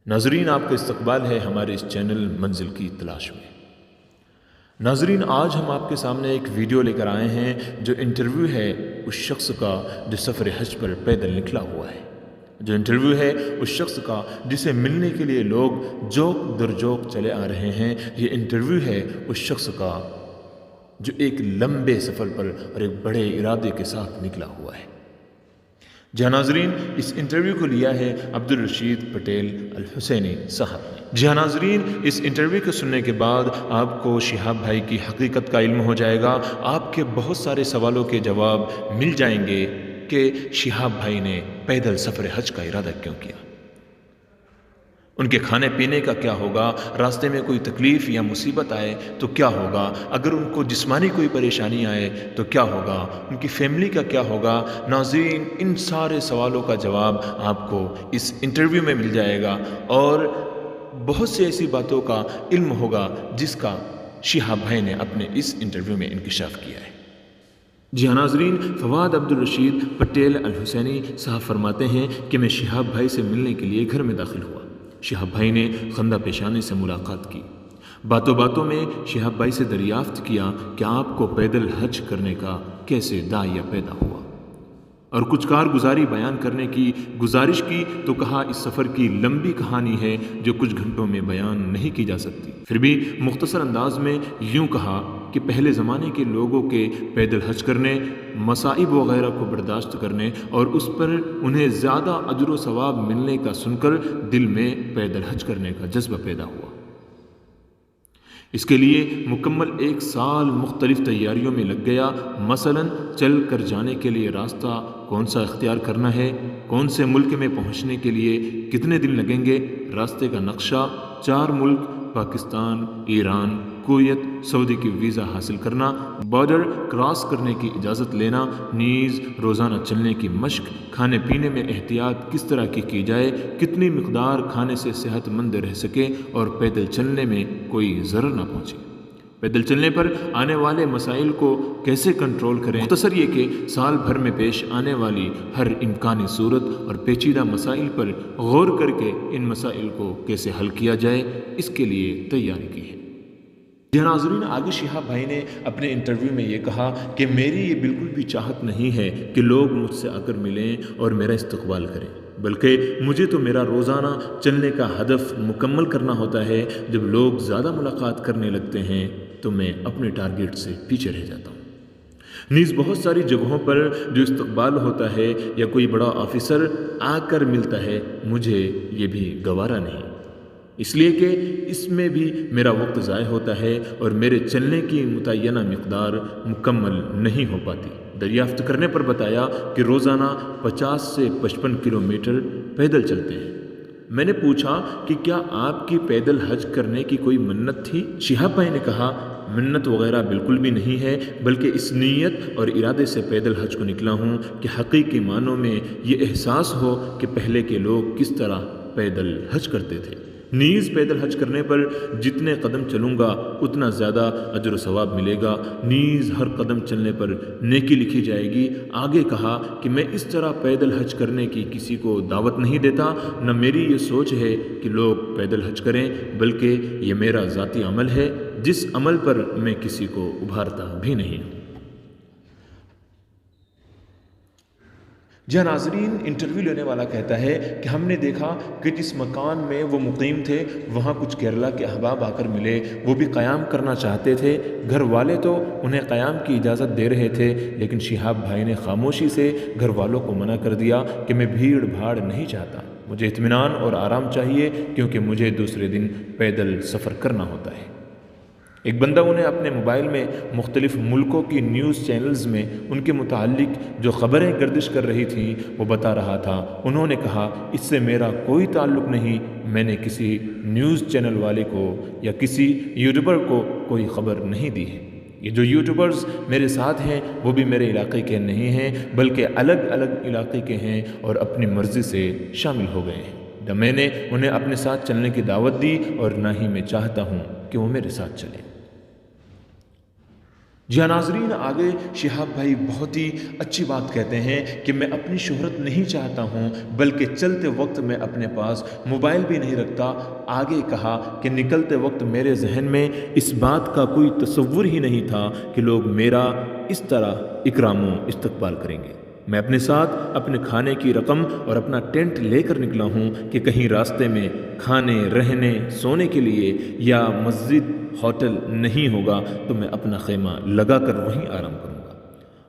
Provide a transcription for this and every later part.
ناظرین، آپ کا استقبال ہے ہمارے اس چینل منزل کی تلاش میں۔ ناظرین، آج ہم آپ کے سامنے ایک ویڈیو لے کر آئے ہیں جو انٹرویو ہے اس شخص کا جو سفر حج پر پیدل نکلا ہوا ہے، جو انٹرویو ہے اس شخص کا جسے ملنے کے لیے لوگ جوک در جوک چلے آ رہے ہیں۔ یہ انٹرویو ہے اس شخص کا جو ایک لمبے سفر پر اور ایک بڑے ارادے کے ساتھ نکلا ہوا ہے۔ جہاں ناظرین، اس انٹرویو کو لیا ہے عبدالرشید پٹیل الحسینی صاحب نے۔ جہاں ناظرین، اس انٹرویو کو سننے کے بعد آپ کو شہاب بھائی کی حقیقت کا علم ہو جائے گا۔ آپ کے بہت سارے سوالوں کے جواب مل جائیں گے کہ شہاب بھائی نے پیدل سفر حج کا ارادہ کیوں کیا، ان کے کھانے پینے کا کیا ہوگا، راستے میں کوئی تکلیف یا مصیبت آئے تو کیا ہوگا، اگر ان کو جسمانی کوئی پریشانی آئے تو کیا ہوگا، ان کی فیملی کا کیا ہوگا۔ ناظرین، ان سارے سوالوں کا جواب آپ کو اس انٹرویو میں مل جائے گا اور بہت سی ایسی باتوں کا علم ہوگا جس کا شہاب بھائی نے اپنے اس انٹرویو میں انکشاف کیا ہے۔ جی ہاں ناظرین، فواد عبدالرشید پٹیل الحسینی صاحب فرماتے ہیں کہ میں شہاب بھائی سے ملنے کے لیے گھر میں داخل ہوا۔ شہاب بھائی نے خندہ پیشانی سے ملاقات کی۔ باتوں باتوں میں شہاب بھائی سے دریافت کیا کہ آپ کو پیدل حج کرنے کا کیسے داعیہ پیدا ہوا، اور کچھ کارگزاری بیان کرنے کی گزارش کی تو کہا اس سفر کی لمبی کہانی ہے جو کچھ گھنٹوں میں بیان نہیں کی جا سکتی، پھر بھی مختصر انداز میں یوں کہا کہ پہلے زمانے کے لوگوں کے پیدل حج کرنے، مصائب وغیرہ کو برداشت کرنے اور اس پر انہیں زیادہ اجر و ثواب ملنے کا سن کر دل میں پیدل حج کرنے کا جذبہ پیدا ہوا۔ اس کے لیے مکمل 1 سال مختلف تیاریوں میں لگ گیا۔ مثلاً چل کر جانے کے لیے راستہ کون سا اختیار کرنا ہے، کون سے ملک میں پہنچنے کے لیے کتنے دن لگیں گے، راستے کا نقشہ، 4 ملک پاکستان، ایران، کویت، سعودی کی ویزا حاصل کرنا، بارڈر کراس کرنے کی اجازت لینا، نیز روزانہ چلنے کی مشق، کھانے پینے میں احتیاط کس طرح کی جائے، کتنی مقدار کھانے سے صحت مند رہ سکے اور پیدل چلنے میں کوئی ضرر نہ پہنچے، پیدل چلنے پر آنے والے مسائل کو کیسے کنٹرول کریں، مختصر یہ کہ سال بھر میں پیش آنے والی ہر امکانی صورت اور پیچیدہ مسائل پر غور کر کے ان مسائل کو کیسے حل کیا جائے، اس کے لیے تیاری کی ہے۔ جی ناظرین، آگے شہاب بھائی نے اپنے انٹرویو میں یہ کہا کہ میری یہ بالکل بھی چاہت نہیں ہے کہ لوگ مجھ سے آ کر ملیں اور میرا استقبال کریں، بلکہ مجھے تو میرا روزانہ چلنے کا ہدف مکمل کرنا ہوتا ہے۔ جب لوگ زیادہ ملاقات کرنے لگتے ہیں تو میں اپنے ٹارگیٹ سے پیچھے رہ جاتا ہوں۔ نیز بہت ساری جگہوں پر جو استقبال ہوتا ہے یا کوئی بڑا آفیسر آ کر ملتا ہے، مجھے یہ بھی گوارا نہیں، اس لیے کہ اس میں بھی میرا وقت ضائع ہوتا ہے اور میرے چلنے کی متعینہ مقدار مکمل نہیں ہو پاتی۔ دریافت کرنے پر بتایا کہ روزانہ 50 سے 55 کلومیٹر پیدل چلتے ہیں۔ میں نے پوچھا کہ کیا آپ کی پیدل حج کرنے کی کوئی منت تھی؟ شہاب بھائی نے کہا منت وغیرہ بالکل بھی نہیں ہے، بلکہ اس نیت اور ارادے سے پیدل حج کو نکلا ہوں کہ حقیقی معنوں میں یہ احساس ہو کہ پہلے کے لوگ کس طرح پیدل حج کرتے تھے۔ نیز پیدل حج کرنے پر جتنے قدم چلوں گا اتنا زیادہ اجر و ثواب ملے گا، نیز ہر قدم چلنے پر نیکی لکھی جائے گی۔ آگے کہا کہ میں اس طرح پیدل حج کرنے کی کسی کو دعوت نہیں دیتا، نہ میری یہ سوچ ہے کہ لوگ پیدل حج کریں، بلکہ یہ میرا ذاتی عمل ہے جس عمل پر میں کسی کو ابھارتا بھی نہیں ہوں۔ جہاں ناظرین، انٹرویو لینے والا کہتا ہے کہ ہم نے دیکھا کہ جس مکان میں وہ مقیم تھے وہاں کچھ کیرلا کے احباب آ کر ملے، وہ بھی قیام کرنا چاہتے تھے، گھر والے تو انہیں قیام کی اجازت دے رہے تھے، لیکن شہاب بھائی نے خاموشی سے گھر والوں کو منع کر دیا کہ میں بھیڑ بھاڑ نہیں چاہتا، مجھے اطمینان اور آرام چاہیے کیونکہ مجھے دوسرے دن پیدل سفر کرنا ہوتا ہے۔ ایک بندہ انہیں اپنے موبائل میں مختلف ملکوں کی نیوز چینلز میں ان کے متعلق جو خبریں گردش کر رہی تھیں وہ بتا رہا تھا۔ انہوں نے کہا اس سے میرا کوئی تعلق نہیں، میں نے کسی نیوز چینل والے کو یا کسی یوٹیوبر کو کوئی خبر نہیں دی ہے۔ یہ جو یوٹیوبرز میرے ساتھ ہیں وہ بھی میرے علاقے کے نہیں ہیں، بلکہ الگ الگ علاقے کے ہیں اور اپنی مرضی سے شامل ہو گئے ہیں۔ نہ میں نے انہیں اپنے ساتھ چلنے کی دعوت دی اور نہ ہی میں چاہتا ہوں کہ وہ میرے ساتھ چلیں۔ جی ہاں ناظرین، آگے شہاب بھائی بہت ہی اچھی بات کہتے ہیں کہ میں اپنی شہرت نہیں چاہتا ہوں، بلکہ چلتے وقت میں اپنے پاس موبائل بھی نہیں رکھتا۔ آگے کہا کہ نکلتے وقت میرے ذہن میں اس بات کا کوئی تصور ہی نہیں تھا کہ لوگ میرا اس طرح اکرام و استقبال کریں گے۔ میں اپنے ساتھ اپنے کھانے کی رقم اور اپنا ٹینٹ لے کر نکلا ہوں کہ کہیں راستے میں کھانے، رہنے، سونے کے لیے یا مسجد، ہوٹل نہیں ہوگا تو میں اپنا خیمہ لگا کر وہیں آرام کروں گا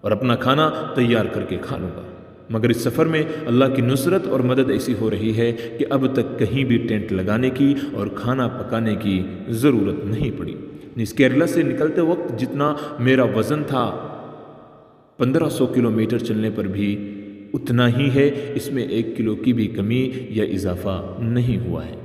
اور اپنا کھانا تیار کر کے کھا لوں گا۔ مگر اس سفر میں اللہ کی نصرت اور مدد ایسی ہو رہی ہے کہ اب تک کہیں بھی ٹینٹ لگانے کی اور کھانا پکانے کی ضرورت نہیں پڑی۔ اس کیرلا سے نکلتے وقت جتنا میرا وزن تھا 1500 کلومیٹر چلنے پر بھی اتنا ہی ہے، اس میں 1 کلو کی بھی کمی یا اضافہ نہیں ہوا ہے۔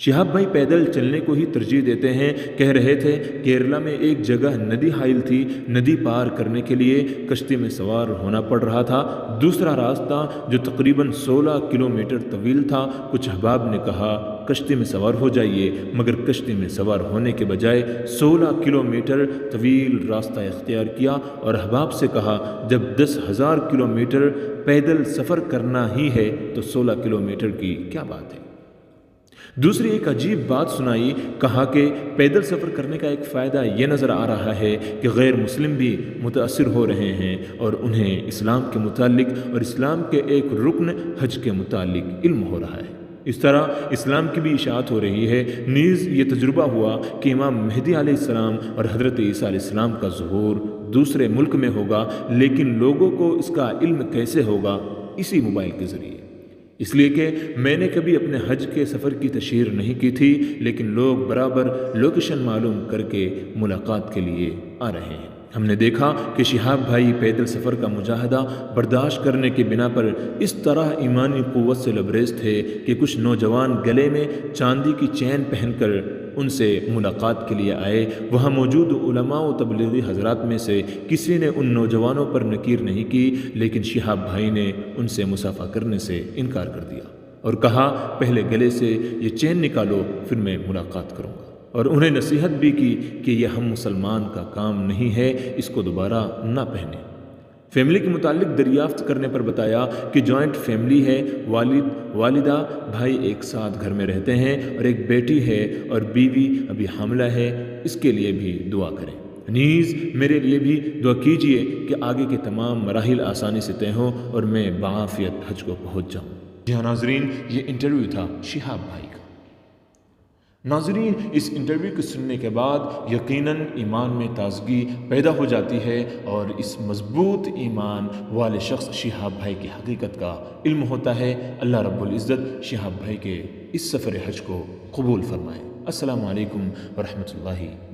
شہاب بھائی پیدل چلنے کو ہی ترجیح دیتے ہیں۔ کہہ رہے تھے کیرلا میں ایک جگہ ندی حائل تھی، ندی پار کرنے کے لیے کشتی میں سوار ہونا پڑ رہا تھا۔ دوسرا راستہ جو تقریباً 16 کلومیٹر طویل تھا، کچھ احباب نے کہا کشتی میں سوار ہو جائیے، مگر کشتی میں سوار ہونے کے بجائے 16 کلومیٹر طویل راستہ اختیار کیا اور احباب سے کہا جب 10,000 کلومیٹر پیدل سفر کرنا ہی ہے تو 16 کلومیٹر کی کیا بات ہے۔ دوسری ایک عجیب بات سنائی، کہا کہ پیدل سفر کرنے کا ایک فائدہ یہ نظر آ رہا ہے کہ غیر مسلم بھی متاثر ہو رہے ہیں اور انہیں اسلام کے متعلق اور اسلام کے ایک رکن حج کے متعلق علم ہو رہا ہے۔ اس طرح اسلام کی بھی اشاعت ہو رہی ہے۔ نیز یہ تجربہ ہوا کہ امام مہدی علیہ السلام اور حضرت عیسیٰ علیہ السلام کا ظہور دوسرے ملک میں ہوگا، لیکن لوگوں کو اس کا علم کیسے ہوگا؟ اسی موبائل کے ذریعے۔ اس لیے کہ میں نے کبھی اپنے حج کے سفر کی تشہیر نہیں کی تھی، لیکن لوگ برابر لوکیشن معلوم کر کے ملاقات کے لیے آ رہے ہیں۔ ہم نے دیکھا کہ شہاب بھائی پیدل سفر کا مجاہدہ برداشت کرنے کی بنا پر اس طرح ایمانی قوت سے لبریز تھے کہ کچھ نوجوان گلے میں چاندی کی چین پہن کر ان سے ملاقات کے لیے آئے۔ وہاں موجود علماء و تبلیغی حضرات میں سے کسی نے ان نوجوانوں پر نکیر نہیں کی، لیکن شہاب بھائی نے ان سے مصافحہ کرنے سے انکار کر دیا اور کہا پہلے گلے سے یہ چین نکالو، پھر میں ملاقات کروں گا، اور انہیں نصیحت بھی کی کہ یہ ہم مسلمان کا کام نہیں ہے، اس کو دوبارہ نہ پہنیں۔ فیملی کے متعلق دریافت کرنے پر بتایا کہ جوائنٹ فیملی ہے، والدہ بھائی ایک ساتھ گھر میں رہتے ہیں اور ایک بیٹی ہے اور بیوی ابھی حاملہ ہے، اس کے لیے بھی دعا کریں۔ نیز میرے لیے بھی دعا کیجیے کہ آگے کے تمام مراحل آسانی سے طے ہوں اور میں بعافیت حج کو پہنچ جاؤں۔ جی ہاں ناظرین، یہ انٹرویو تھا شہاب بھائی کا۔ ناظرین، اس انٹرویو کو سننے کے بعد یقیناً ایمان میں تازگی پیدا ہو جاتی ہے اور اس مضبوط ایمان والے شخص شہاب بھائی کی حقیقت کا علم ہوتا ہے۔ اللہ رب العزت شہاب بھائی کے اس سفر حج کو قبول فرمائے۔ السلام علیکم ورحمۃ اللہ